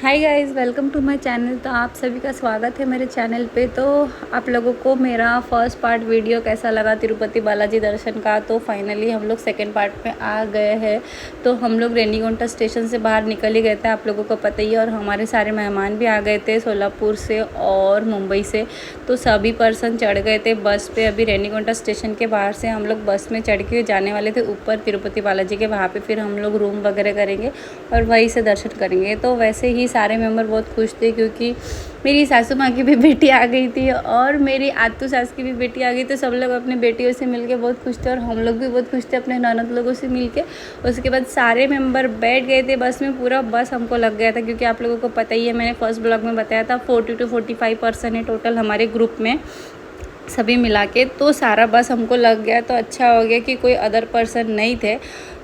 Hi guys, welcome to my channel. तो आप सभी का स्वागत है मेरे चैनल पे। तो आप लोगों को मेरा फर्स्ट पार्ट वीडियो कैसा लगा तिरुपति बालाजी दर्शन का। तो फाइनली हम लोग सेकंड पार्ट में आ गए हैं। तो हम लोग रेनीगुंटा स्टेशन से बाहर निकल ही गए थे, आप लोगों को पता ही है। और हमारे सारे मेहमान भी आ गए थे सोलापुर से और मुंबई से। तो सभी पर्सन चढ़ गए थे बस पे। अभी रेनीगुंटा स्टेशन के बाहर से हम लोग बस में चढ़ के जाने वाले थे ऊपर तिरुपति बालाजी के। वहाँ पर फिर हम लोग रूम वगैरह करेंगे और वहीं से दर्शन करेंगे। तो वैसे ही सारे मेंबर बहुत खुश थे क्योंकि मेरी सासू माँ की भी बेटी आ गई थी और मेरी आतू सास की भी बेटी आ गई। तो सब लोग अपने बेटियों से मिलके बहुत खुश थे और हम लोग भी बहुत खुश थे अपने ननद लोगों से मिलके। उसके बाद सारे मेंबर बैठ गए थे बस में। पूरा बस हमको लग गया था क्योंकि आप लोगों को पता ही है, मैंने फर्स्ट ब्लॉग में बताया था 40 to 45 पर्सन है टोटल हमारे ग्रुप में सभी मिला के। तो सारा बस हमको लग गया। तो अच्छा हो गया कि कोई अदर पर्सन नहीं थे,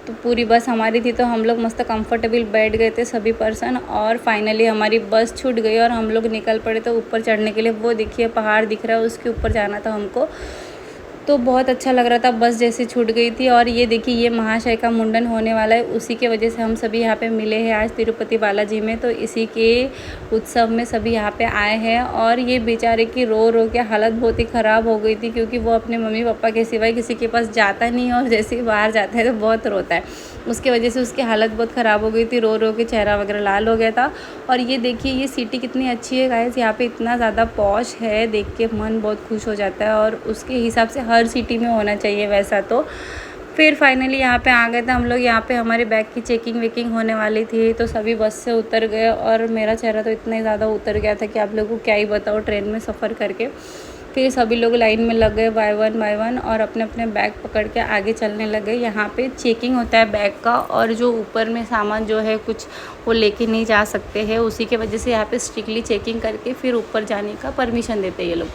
तो पूरी बस हमारी थी। तो हम लोग मस्त कंफर्टेबल बैठ गए थे सभी पर्सन। और फाइनली हमारी बस छूट गई और हम लोग निकल पड़े तो ऊपर चढ़ने के लिए। वो देखिए पहाड़ दिख रहा है, उसके ऊपर जाना था हमको। तो बहुत अच्छा लग रहा था, बस जैसे छूट गई थी। और ये देखिए ये महाशय का मुंडन होने वाला है, उसी के वजह से हम सभी यहाँ पे मिले हैं आज तिरुपति बालाजी में। तो इसी के उत्सव में सभी यहाँ पे आए हैं। और ये बेचारे की रो रो के हालत बहुत ही ख़राब हो गई थी क्योंकि वो अपने मम्मी पापा के सिवाय किसी के पास जाता नहीं है और जैसे ही बाहर जाता है तो बहुत रोता है। उसके वजह से उसकी हालत बहुत ख़राब हो गई थी, रो रो के चेहरा वगैरह लाल हो गया था। और ये देखिए ये सिटी कितनी अच्छी है गाइस, यहाँ पे इतना ज़्यादा पॉश है, देख के मन बहुत खुश हो जाता है। और उसके हिसाब से हर सिटी में होना चाहिए वैसा। तो फिर फाइनली यहाँ पे आ गए थे हम लोग। यहाँ पे हमारे बैग की चेकिंग वेकिंग होने वाली थी तो सभी बस से उतर गए। और मेरा चेहरा तो इतना ही ज़्यादा उतर गया था कि आप लोगों को क्या ही बताओ ट्रेन में सफ़र करके। फिर सभी लोग लाइन में लग गए बाय वन और अपने अपने बैग पकड़ के आगे चलने लगे। यहाँ पे चेकिंग होता है बैग का, और जो ऊपर में सामान जो है कुछ वो लेके नहीं जा सकते हैं, उसी के वजह से यहाँ पे स्ट्रिक्टली चेकिंग करके फिर ऊपर जाने का परमिशन देते हैं ये लोग।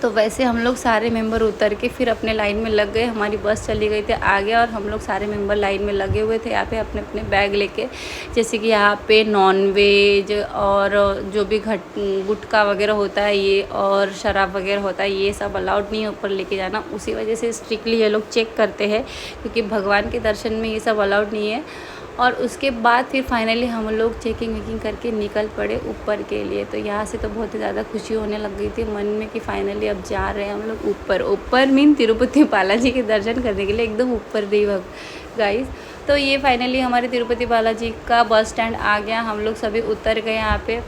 तो वैसे हम लोग सारे मेंबर उतर के फिर अपने लाइन में लग गए। हमारी बस चली गई थी आगे और हम लोग सारे मेंबर लाइन में लगे हुए थे यहाँ पे अपने अपने बैग लेके। जैसे कि यहाँ पे नॉन वेज और जो भी गुटखा वगैरह होता है ये और शराब वगैरह होता है ये सब अलाउड नहीं है ऊपर लेके जाना। उसी वजह से स्ट्रिक्टली ये लोग चेक करते हैं क्योंकि भगवान के दर्शन में ये सब अलाउड नहीं है। और उसके बाद फिर फाइनली हम लोग चेकिंग वेकिंग करके निकल पड़े ऊपर के लिए। तो यहाँ से तो बहुत ही ज़्यादा खुशी होने लग गई थी मन में कि फाइनली अब जा रहे हैं हम लोग ऊपर। ऊपर मीन तिरुपति बालाजी के दर्शन करने के लिए, एकदम ऊपर रही गाइस। तो ये फाइनली हमारे तिरुपति बालाजी का बस स्टैंड आ गया। हम लोग सभी उतर गए यहाँ पे।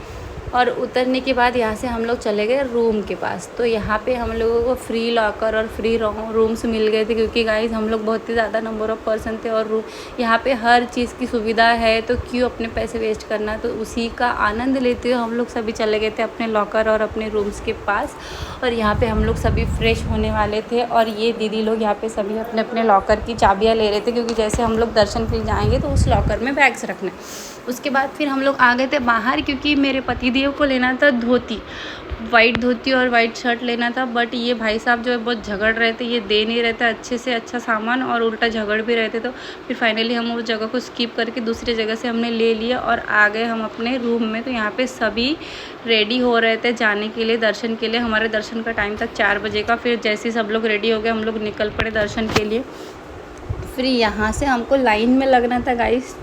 और उतरने के बाद यहाँ से हम लोग चले गए रूम के पास। तो यहाँ पे हम लोगों को फ्री लॉकर और फ्री रूम्स मिल गए थे क्योंकि गाइस हम लोग बहुत ही ज़्यादा नंबर ऑफ़ पर्सन थे और रूम यहाँ पे हर चीज़ की सुविधा है, तो क्यों अपने पैसे वेस्ट करना। तो उसी का आनंद लेते हुए हम लोग सभी चले गए थे अपने लॉकर और अपने रूम्स के पास। और यहाँ पर हम लोग सभी फ्रेश होने वाले थे और ये दीदी लोग यहाँ पर सभी अपने अपने लॉकर की चाबियाँ ले रहे थे क्योंकि जैसे हम लोग दर्शन के लिए जाएँगे तो उस लॉकर में बैग्स रखना है। उसके बाद फिर हम लोग आ गए थे बाहर क्योंकि मेरे पतिदेव को लेना था धोती, वाइट धोती और वाइट शर्ट लेना था। बट ये भाई साहब जो है बहुत झगड़ रहे थे, ये दे नहीं रहे थे अच्छे से अच्छा सामान और उल्टा झगड़ भी रहे थे। तो फिर फाइनली हम उस जगह को स्किप करके दूसरी जगह से हमने ले लिया और आ गए हम अपने रूम में। तो यहाँ पे सभी रेडी हो रहे थे जाने के लिए दर्शन के लिए। हमारे दर्शन का टाइम था 4 बजे का। फिर जैसे ही सब लोग रेडी हो गए हम लोग निकल पड़े दर्शन के लिए। फिर यहाँ से हमको लाइन में लगना था गाइस।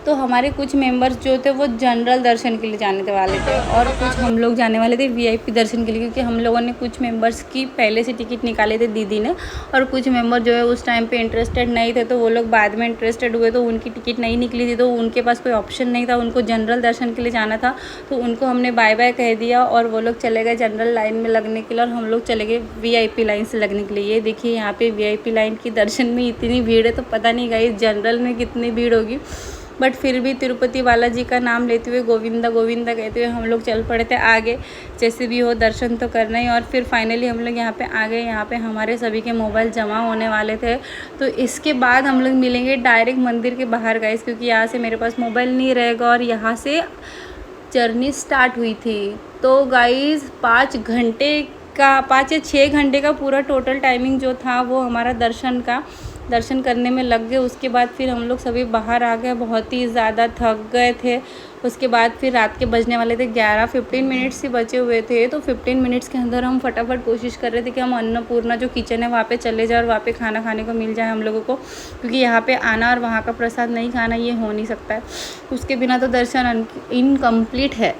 तो हमारे कुछ मेंबर्स जो थे वो जनरल दर्शन के लिए जाने वाले थे और कुछ हम लोग जाने वाले थे वीआईपी दर्शन के लिए क्योंकि हम लोगों ने कुछ मेंबर्स की पहले से टिकट निकाले थे दीदी ने। और कुछ मेंबर जो है उस टाइम पे इंटरेस्टेड नहीं थे तो वो लोग बाद में इंटरेस्टेड हुए तो उनकी टिकट नहीं निकली थी, तो उनके पास कोई ऑप्शन नहीं था, उनको जनरल दर्शन के लिए जाना था। तो उनको हमने बाय बाय कह दिया और वो लोग चले गए जनरल लाइन में लगने के लिए और हम लोग चले गए वीआईपी लाइन से लगने के लिए। ये देखिए यहाँ पे वीआईपी लाइन की दर्शन में इतनी भीड़ है तो पता नहीं गाइस जनरल में कितनी भीड़ होगी। बट फिर भी तिरुपति बालाजी का नाम लेते हुए गोविंदा गोविंदा कहते हुए हम लोग चल पड़े थे आगे। जैसे भी हो दर्शन तो करना ही। और फिर फाइनली हम लोग यहाँ पे आ गए। यहाँ पे हमारे सभी के मोबाइल जमा होने वाले थे। तो इसके बाद हम लोग मिलेंगे डायरेक्ट मंदिर के बाहर गाइस क्योंकि यहाँ से मेरे पास मोबाइल नहीं रहेगा और यहाँ से जर्नी स्टार्ट हुई थी। तो गाइस 5 या 6 घंटे का पूरा टोटल टाइमिंग जो था वो हमारा दर्शन का दर्शन करने में लग गए। उसके बाद फिर हम लोग सभी बाहर आ गए, बहुत ही ज़्यादा थक गए थे। उसके बाद फिर रात के बजने वाले थे 11-15 मिनट्स ही बचे हुए थे। तो 15 मिनट्स के अंदर हम फटाफट कोशिश कर रहे थे कि हम अन्नपूर्णा जो किचन है वहाँ पे चले जाए और वहाँ पे खाना खाने को मिल जाए हम लोगों को, क्योंकि यहाँ पे आना और वहाँ का प्रसाद नहीं खाना ये हो नहीं सकता है। उसके बिना तो दर्शन इनकम्प्लीट है।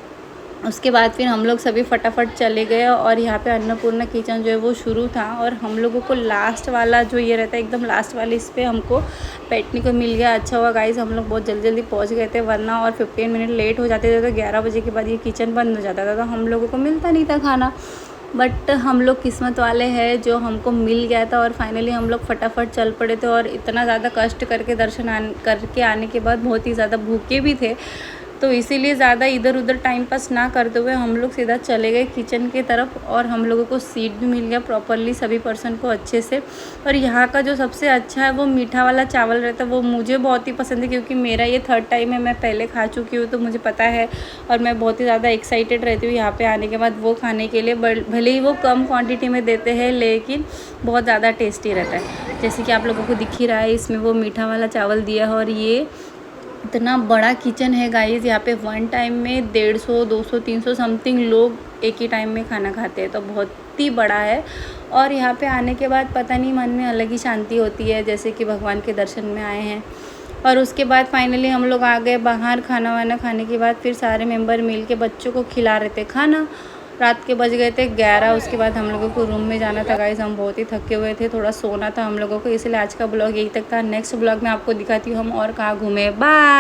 उसके बाद फिर हम लोग सभी फटाफट चले गए और यहाँ पे अन्नपूर्णा किचन जो है वो शुरू था, और हम लोगों को लास्ट वाला जो ये रहता है एकदम लास्ट वाले इस पर हमको बैठने को मिल गया। अच्छा हुआ गाइस हम लोग बहुत जल्दी पहुँच गए थे, वरना और 15 मिनट लेट हो जाते थे तो 11 बजे के बाद ये किचन बंद हो जाता था, तो हम लोगों को मिलता नहीं था खाना। बट हम लोग किस्मत वाले हैं जो हमको मिल गया था, और फाइनली हम लोग फटाफट चल पड़े थे। और इतना ज़्यादा कष्ट करके दर्शन करके आने के बाद बहुत ही ज़्यादा भूखे भी थे, तो इसीलिए ज़्यादा इधर उधर टाइम पास ना करते हुए हम लोग सीधा चले गए किचन की तरफ। और हम लोगों को सीट भी मिल गया प्रॉपरली सभी पर्सन को अच्छे से। और यहाँ का जो सबसे अच्छा है वो मीठा वाला चावल रहता है, वो मुझे बहुत ही पसंद है, क्योंकि मेरा ये 3rd टाइम है, मैं पहले खा चुकी हूँ तो मुझे पता है। और मैं बहुत ही ज़्यादा एक्साइटेड रहती हूँ यहाँ पे आने के बाद वो खाने के लिए। भले ही वो कम क्वान्टिटी में देते हैं लेकिन बहुत ज़्यादा टेस्टी रहता है। जैसे कि आप लोगों को दिख ही रहा है, इसमें वो मीठा वाला चावल दिया है। और ये इतना बड़ा किचन है गाइस, यहाँ पे वन टाइम में 150, 200, 300 समथिंग लोग एक ही टाइम में खाना खाते हैं, तो बहुत ही बड़ा है। और यहाँ पे आने के बाद पता नहीं मन में अलग ही शांति होती है, जैसे कि भगवान के दर्शन में आए हैं। और उसके बाद फाइनली हम लोग आ गए बाहर। खाना वाना खाने के बाद फिर सारे मेंबर मिल के बच्चों को खिला रहे थे खाना। रात के बज गए थे 11। उसके बाद हम लोगों को रूम में जाना था गाइस, हम बहुत ही थके हुए थे, थोड़ा सोना था हम लोगों को, इसलिए आज का ब्लॉग यही तक था। नेक्स्ट ब्लॉग में आपको दिखाती हूँ हम और कहाँ घूमे। बाय।